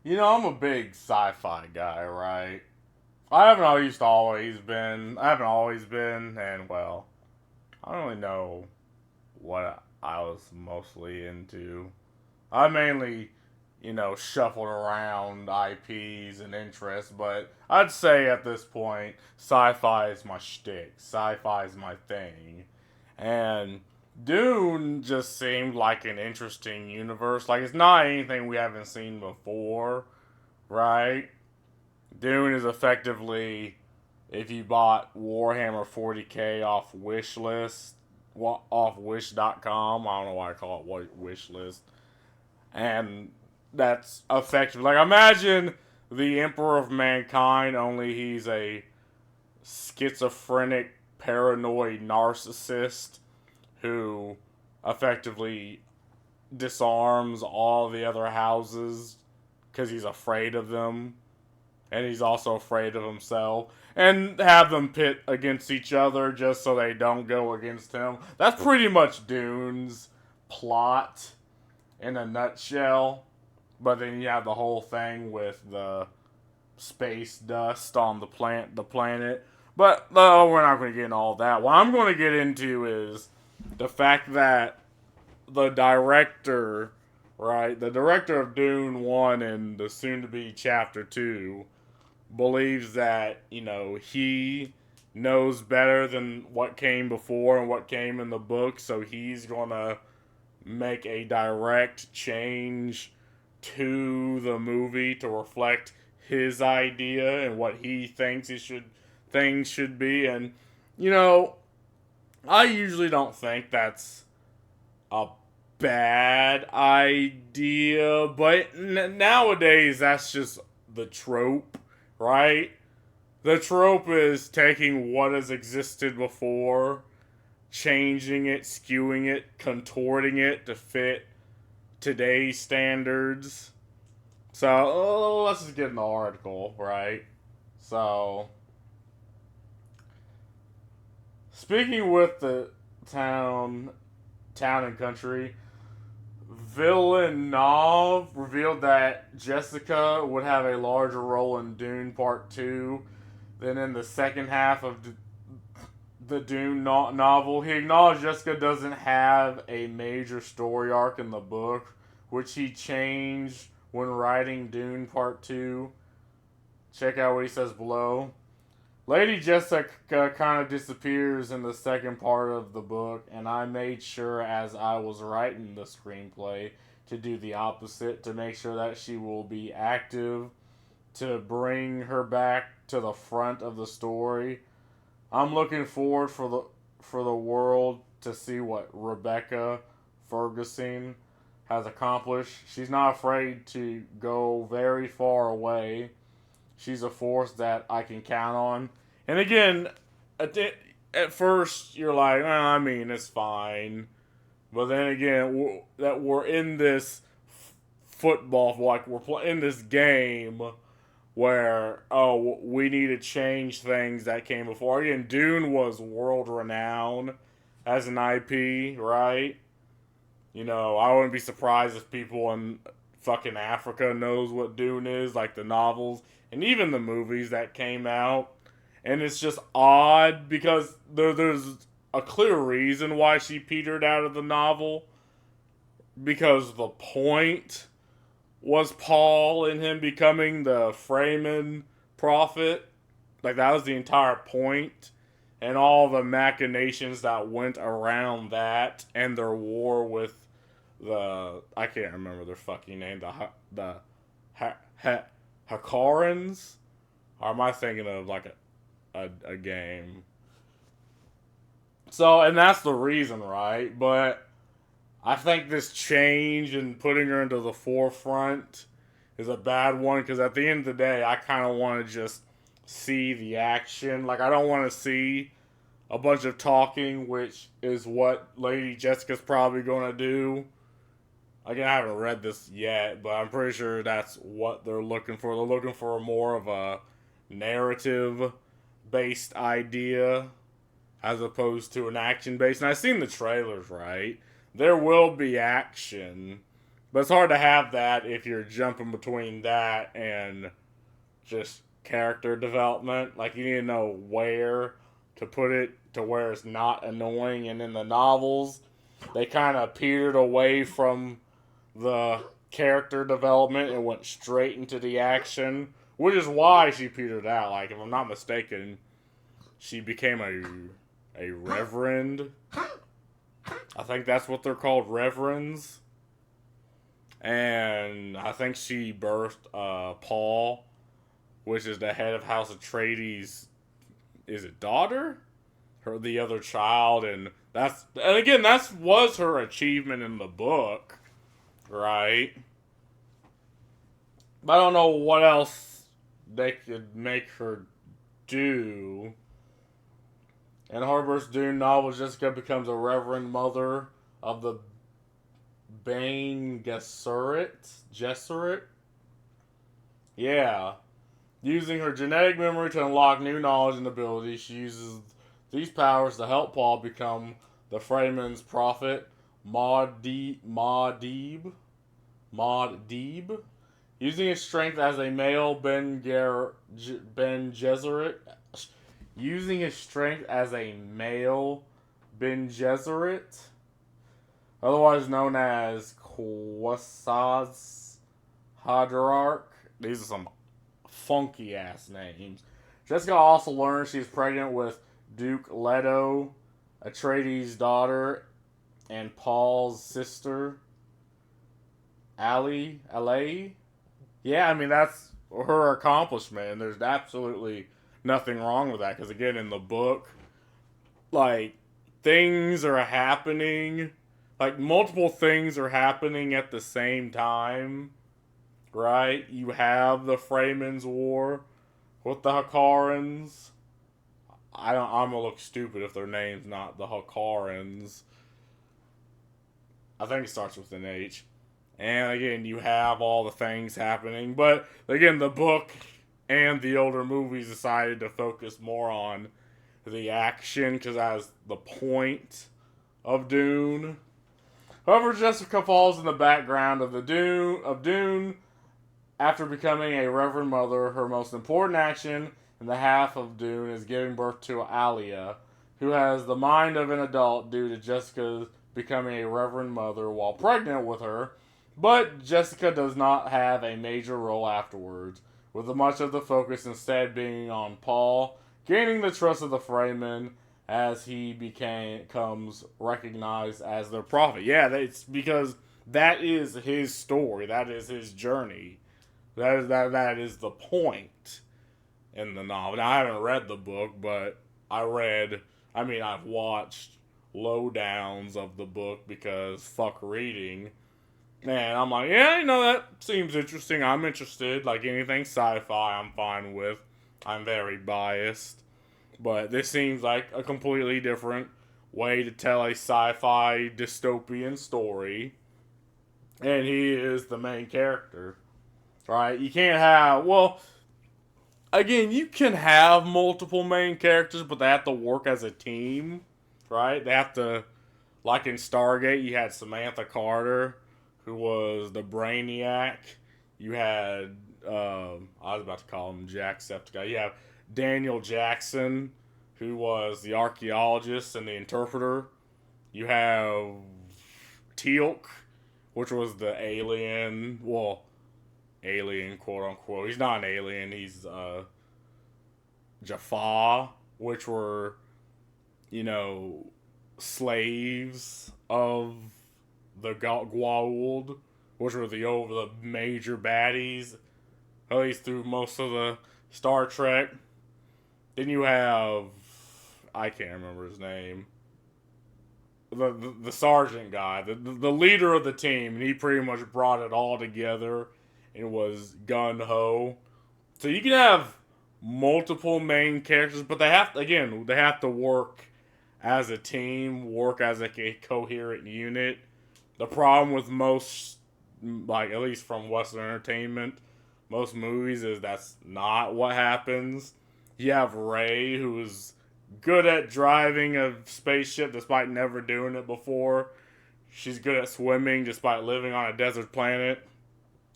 I'm a big sci-fi guy, right? I haven't always been, and well, I don't really know what I was mostly into. I mainly, shuffled around IPs and interests, but I'd say at this point, sci-fi is my shtick. Sci-fi is my thing, and Dune just seemed like an interesting universe. Like it's not anything we haven't seen before, right? Dune is effectively if you bought Warhammer 40K off Wishlist, off Wish.com. I don't know why I call it Wishlist, and that's effective. Like imagine the Emperor of Mankind, only he's a schizophrenic, paranoid narcissist who effectively disarms all the other houses because he's afraid of them, and he's also afraid of himself, and have them pit against each other just so they don't go against him. That's pretty much Dune's plot in a nutshell. But then you have the whole thing with the space dust on the planet. But we're not going to get into all that. What I'm going to get into is the fact that the director, right, the director of Dune 1 and the soon to be Chapter 2, believes that, he knows better than what came before and what came in the book, so he's going to make a direct change to the movie to reflect his idea and what he thinks things should be. And you know, I usually don't think that's a bad idea, but nowadays that's just the trope, right? The trope is taking what has existed before, changing it, skewing it, contorting it to fit today's standards. So let's just get in the article, right? So, speaking with the town, town and country, Villeneuve revealed that Jessica would have a larger role in Dune Part 2 than in the second half of the Dune novel. He acknowledged Jessica doesn't have a major story arc in the book, which he changed when writing Dune Part 2. Check out what he says below. Lady Jessica kind of disappears in the second part of the book, and I made sure as I was writing the screenplay to do the opposite, to make sure that she will be active, to bring her back to the front of the story. I'm looking forward for the world to see what Rebecca Ferguson has accomplished. She's not afraid to go very far away. She's a force that I can count on. And again, at first you're like, I mean, it's fine. But then again, that we're in this football, like we're playing this game where we need to change things that came before. Again, Dune was world renowned as an IP, right? I wouldn't be surprised if people in fucking Africa knows what Dune is, like the novels and even the movies that came out. And it's just odd because there's a clear reason why she petered out of the novel, because the point was Paul and him becoming the Fremen prophet. Like that was the entire point, and all the machinations that went around that, and their war with the I can't remember their fucking name, the Hakarans. Or am I thinking of like a game? So, and that's the reason, right? But I think this change and putting her into the forefront is a bad one, because at the end of the day, I kind of want to just see the action. Like, I don't want to see a bunch of talking, which is what Lady Jessica's probably going to do. Again, I haven't read this yet, but I'm pretty sure that's what they're looking for. They're looking for more of a narrative based idea as opposed to an action based. And I've seen the trailers, right? There will be action, But it's hard to have that if you're jumping between that and just character development. Like, you need to know where to put it to where it's not annoying. And in the novels, they kind of petered away from the character development and went straight into the action, which is why she petered out. Like, if I'm not mistaken, she became a reverend. I think that's what they're called, reverends. And I think she birthed Paul, which is the head of House Atreides. Is it daughter? The other child, and again, that was her achievement in the book, right? But I don't know what else they could make her do. In Harper's Dune novel, Jessica becomes a reverend mother of the Bene Gesserit. Yeah. Using her genetic memory to unlock new knowledge and abilities, she uses these powers to help Paul become the Fremen's prophet, Maudib. Using his strength as a male Ben Gesserit. Using his strength as a male Ben Gesserit, otherwise known as Quasaz Haderarch. These are some funky ass names. Jessica also learns she's pregnant with Duke Leto, Atreides' daughter, and Paul's sister, Allie. Yeah, I mean, that's her accomplishment, and there's absolutely nothing wrong with that, because again, in the book, like, things are happening, like, multiple things are happening at the same time, right? You have the Fremen's War with the Hakarans. I'm gonna look stupid if their name's not the Hakarans. I think it starts with an H. And again, you have all the things happening. But again, the book and the older movies decided to focus more on the action because that's the point of Dune. However, Jessica falls in the background of Dune. After becoming a Reverend Mother, her most important action in the half of Dune is giving birth to Alia, who has the mind of an adult due to Jessica becoming a Reverend Mother while pregnant with her. But Jessica does not have a major role afterwards, with much of the focus instead being on Paul gaining the trust of the Fremen as he becomes recognized as their prophet. Yeah, it's because that is his story. That is his journey. That is the point in the novel. Now, I haven't read the book, but I've watched lowdowns of the book because fuck reading. And I'm like, yeah, that seems interesting. I'm interested. Like anything sci-fi, I'm fine with. I'm very biased. But this seems like a completely different way to tell a sci-fi dystopian story. And he is the main character. Right? You can't have, again, you can have multiple main characters, but they have to work as a team. Right? They have to, like in Stargate, you had Samantha Carter, who was the Brainiac. You had, I was about to call him Jacksepticeye. You have Daniel Jackson, who was the archaeologist and the interpreter. You have Teal'c, which was the alien, quote unquote. He's not an alien, he's Jaffa, which were, slaves of the Goa'uld, which were the major baddies, at least through most of the Star Trek. Then you have, I can't remember his name, the sergeant guy, the leader of the team, and he pretty much brought it all together. It was gun-ho. So you can have multiple main characters, but they have to work as a team, work as a coherent unit. The problem with most, at least from Western entertainment, most movies is that's not what happens. You have Rey, who is good at driving a spaceship despite never doing it before. She's good at swimming despite living on a desert planet.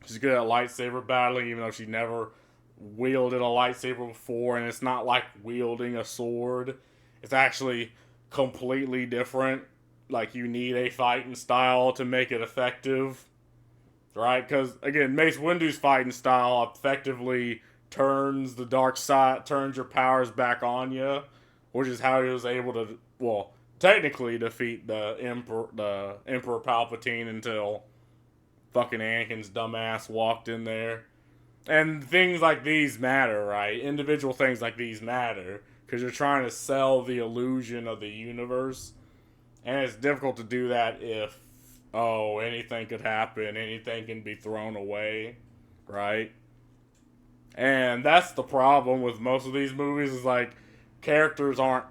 She's good at lightsaber battling, even though she never wielded a lightsaber before, and it's not like wielding a sword. It's actually completely different. Like, you need a fighting style to make it effective, right? Because, again, Mace Windu's fighting style effectively turns the dark side, turns your powers back on you, which is how he was able to, well, technically defeat the Emperor Palpatine until fucking Anakin's dumbass walked in there. And things like these matter, right? Individual things like these matter because you're trying to sell the illusion of the universe. And it's difficult to do that if, oh, anything could happen, anything can be thrown away, right? And that's the problem with most of these movies is like characters aren't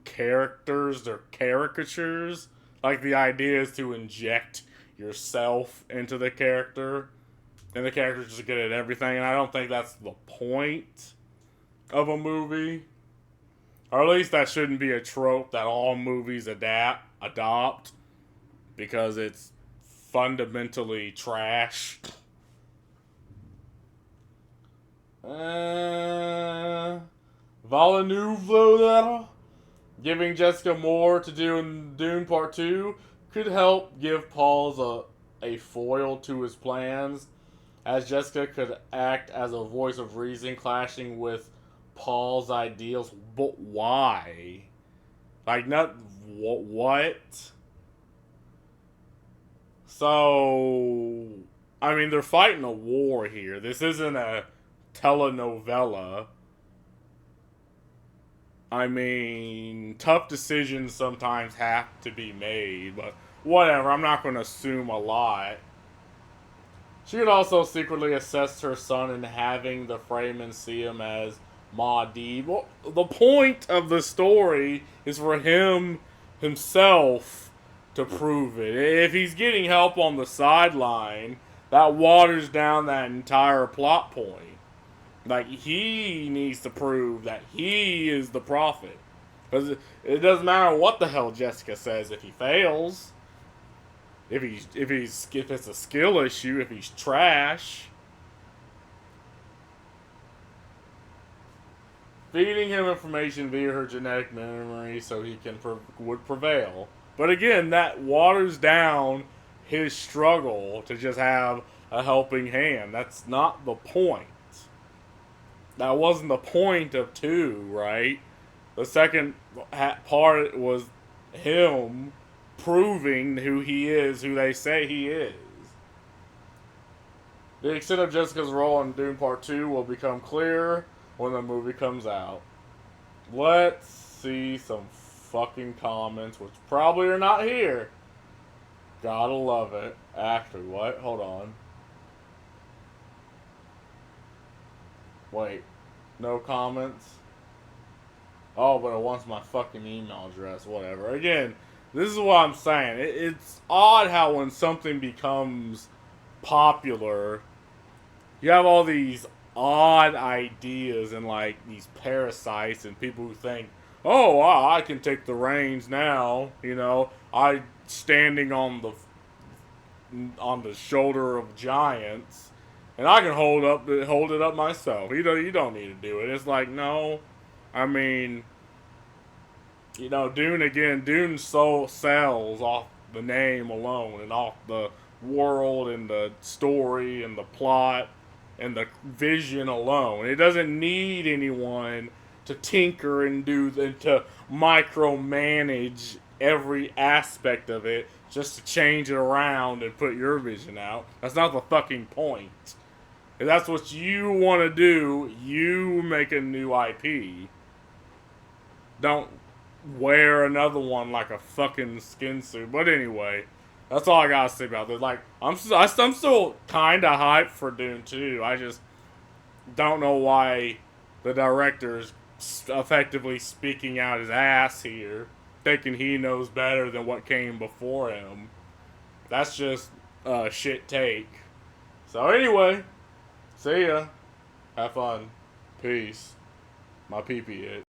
characters, they're caricatures. Like the idea is to inject yourself into the character, and the character's just good at everything, and I don't think that's the point of a movie. Or at least that shouldn't be a trope that all movies adopt, because it's fundamentally trash. Villeneuve giving Jessica more to do in Dune Part 2 could help give Paul's a foil to his plans, as Jessica could act as a voice of reason clashing with Paul's ideals. But why? Like, not what? So, I mean, they're fighting a war here. This isn't a telenovela. I mean, tough decisions sometimes have to be made, but whatever, I'm not going to assume a lot. She could also secretly assess her son in having the Fremen see him as Mahdi. Well, the point of the story is for him himself to prove it. If he's getting help on the sideline, that waters down that entire plot point. Like, he needs to prove that he is the prophet. Because it doesn't matter what the hell Jessica says if he fails. If it's a skill issue, if he's trash. Feeding him information via her genetic memory so he would prevail. But again, that waters down his struggle to just have a helping hand. That's not the point. That wasn't the point of 2, right? The second part was him proving who he is, who they say he is. The extent of Jessica's role in Dune Part 2 will become clear when the movie comes out. Let's see some fucking comments, which probably are not here. Gotta love it. Actually, what? Hold on. Wait. No comments? Oh, but it wants my fucking email address. Whatever. Again, this is what I'm saying. It's odd how when something becomes popular, you have all these odd ideas and like these parasites and people who think, oh, I can take the reins now. You know, I standing on the shoulder of giants, and I can hold it up myself. You don't need to do it. It's like, no, I mean, you know, Dune sells off the name alone and off the world and the story and the plot and the vision alone. It doesn't need anyone to tinker and to micromanage every aspect of it just to change it around and put your vision out. That's not the fucking point. If that's what you want to do, you make a new IP. Don't wear another one like a fucking skin suit. But anyway, that's all I gotta say about this. Like, I'm still kind of hyped for Dune 2. I just don't know why the director's effectively speaking out his ass here, thinking he knows better than what came before him. That's just a shit take. So anyway, see ya. Have fun. Peace. My pee-pee hit.